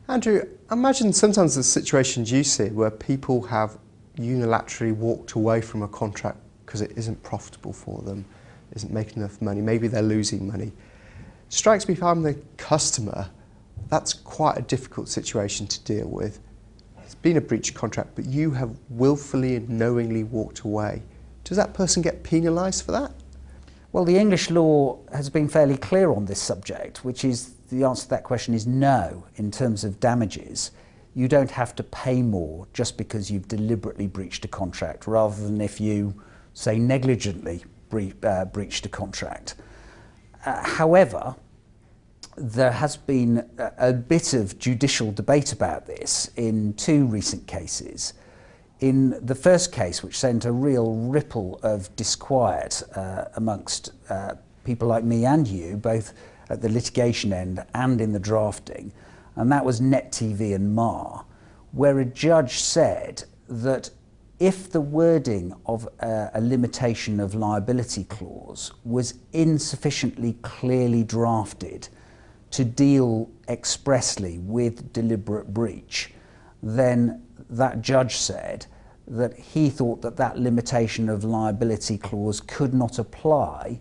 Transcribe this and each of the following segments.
Andrew, imagine sometimes the situations you see where people have unilaterally walked away from a contract because it isn't profitable for them, isn't making enough money, maybe they're losing money. Strikes me if I'm the customer, that's quite a difficult situation to deal with. It's been a breach of contract, but you have willfully and knowingly walked away. Does that person get penalised for that? Well, the English law has been fairly clear on this subject, which is the answer to that question is no in terms of damages. You don't have to pay more just because you've deliberately breached a contract, rather than if you, say, negligently breached a contract. However, there has been a bit of judicial debate about this in two recent cases. In the first case, which sent a real ripple of disquiet amongst people like me and you, both at the litigation end and in the drafting, and that was Net TV and Ma, where a judge said that if the wording of a limitation of liability clause was insufficiently clearly drafted to deal expressly with deliberate breach, then that judge said that he thought that that limitation of liability clause could not apply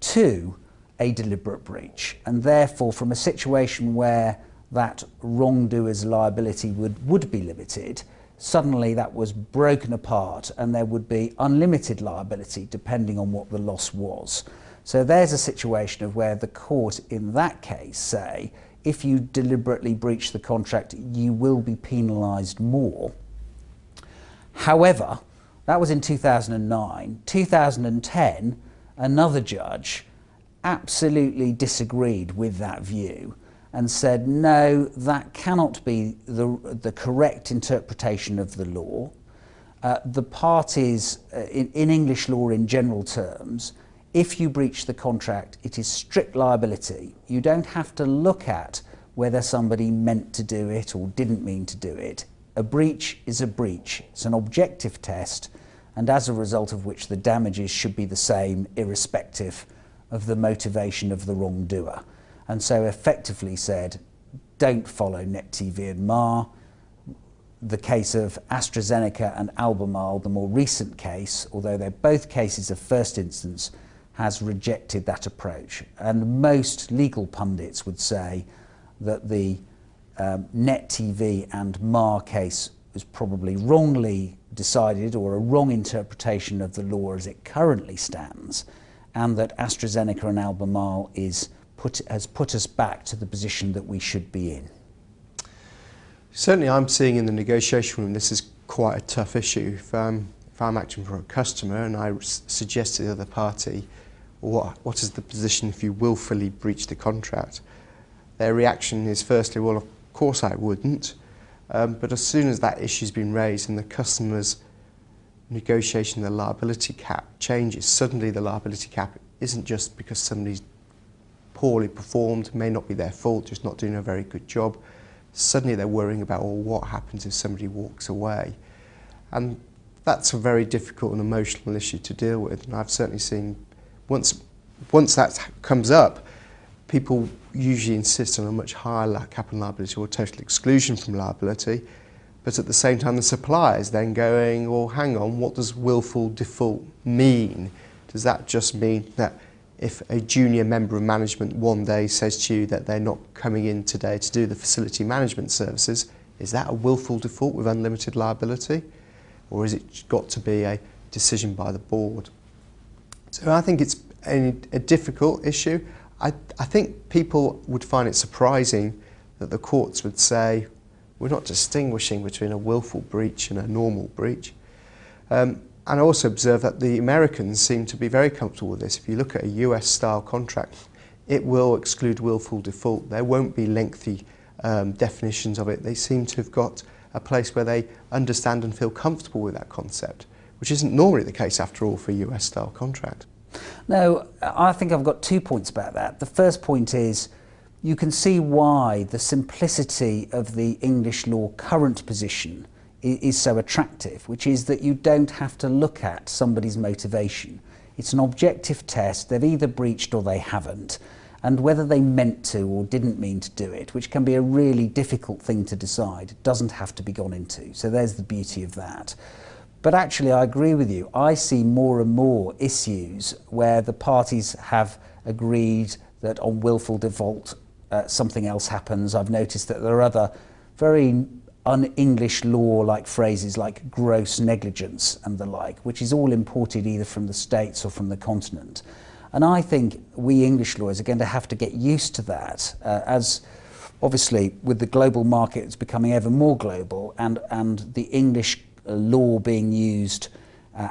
to a deliberate breach, and therefore from a situation where that wrongdoer's liability would be limited, suddenly that was broken apart and there would be unlimited liability depending on what the loss was. So there's a situation of where the court in that case say, if you deliberately breach the contract, you will be penalised more. However, that was in 2009. 2010, another judge absolutely disagreed with that view and said, no, that cannot be the correct interpretation of the law. The parties, in English law in general terms, if you breach the contract, it is strict liability. You don't have to look at whether somebody meant to do it or didn't mean to do it. A breach is a breach. It's an objective test, and as a result of which the damages should be the same irrespective of the motivation of the wrongdoer. And so effectively said, don't follow Net TV and Ma. The case of AstraZeneca and Albemarle, the more recent case, although they're both cases of first instance, has rejected that approach. And most legal pundits would say that the Net TV and Ma case was probably wrongly decided, or a wrong interpretation of the law as it currently stands, and that AstraZeneca and Albemarle has put us back to the position that we should be in. Certainly I'm seeing in the negotiation room this is quite a tough issue. If I'm acting for a customer and I suggest to the other party, what is the position if you willfully breach the contract? Their reaction is firstly, well, of course I wouldn't. But as soon as that issue's been raised and the customer's negotiation of the liability cap changes, suddenly the liability cap isn't just because somebody's poorly performed, may not be their fault, just not doing a very good job. Suddenly they're worrying about, well, what happens if somebody walks away? And that's a very difficult and emotional issue to deal with. And I've certainly seen, once that comes up, people usually insist on a much higher cap and liability or total exclusion from liability. But at the same time, the supplier is then going, well, hang on, what does willful default mean? Does that just mean that if a junior member of management one day says to you that they're not coming in today to do the facility management services, is that a willful default with unlimited liability? Or has it got to be a decision by the board? So I think it's a difficult issue. I think people would find it surprising that the courts would say, we're not distinguishing between a willful breach and a normal breach. And I also observe that the Americans seem to be very comfortable with this. If you look at a US-style contract, it will exclude willful default. There won't be lengthy definitions of it. They seem to have got a place where they understand and feel comfortable with that concept, which isn't normally the case, after all, for a US-style contract. No, I think I've got 2 points about that. The first point is, you can see why the simplicity of the English law current position is so attractive, which is that you don't have to look at somebody's motivation. It's an objective test. They've either breached or they haven't. And whether they meant to or didn't mean to do it, which can be a really difficult thing to decide, doesn't have to be gone into. So there's the beauty of that. But actually, I agree with you. I see more and more issues where the parties have agreed that on willful default something else happens. I've noticed that there are other very un-English law-like phrases like gross negligence and the like, which is all imported either from the States or from the continent. And I think we English lawyers are going to have to get used to that, as obviously with the global market it's becoming ever more global, and the English law being used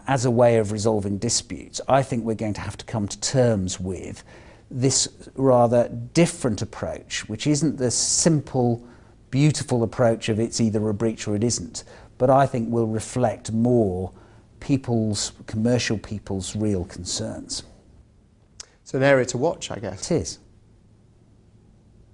as a way of resolving disputes. I think we're going to have to come to terms with this rather different approach, which isn't the simple, beautiful approach of it's either a breach or it isn't, but I think will reflect more commercial people's real concerns. It's an area to watch, I guess. It is.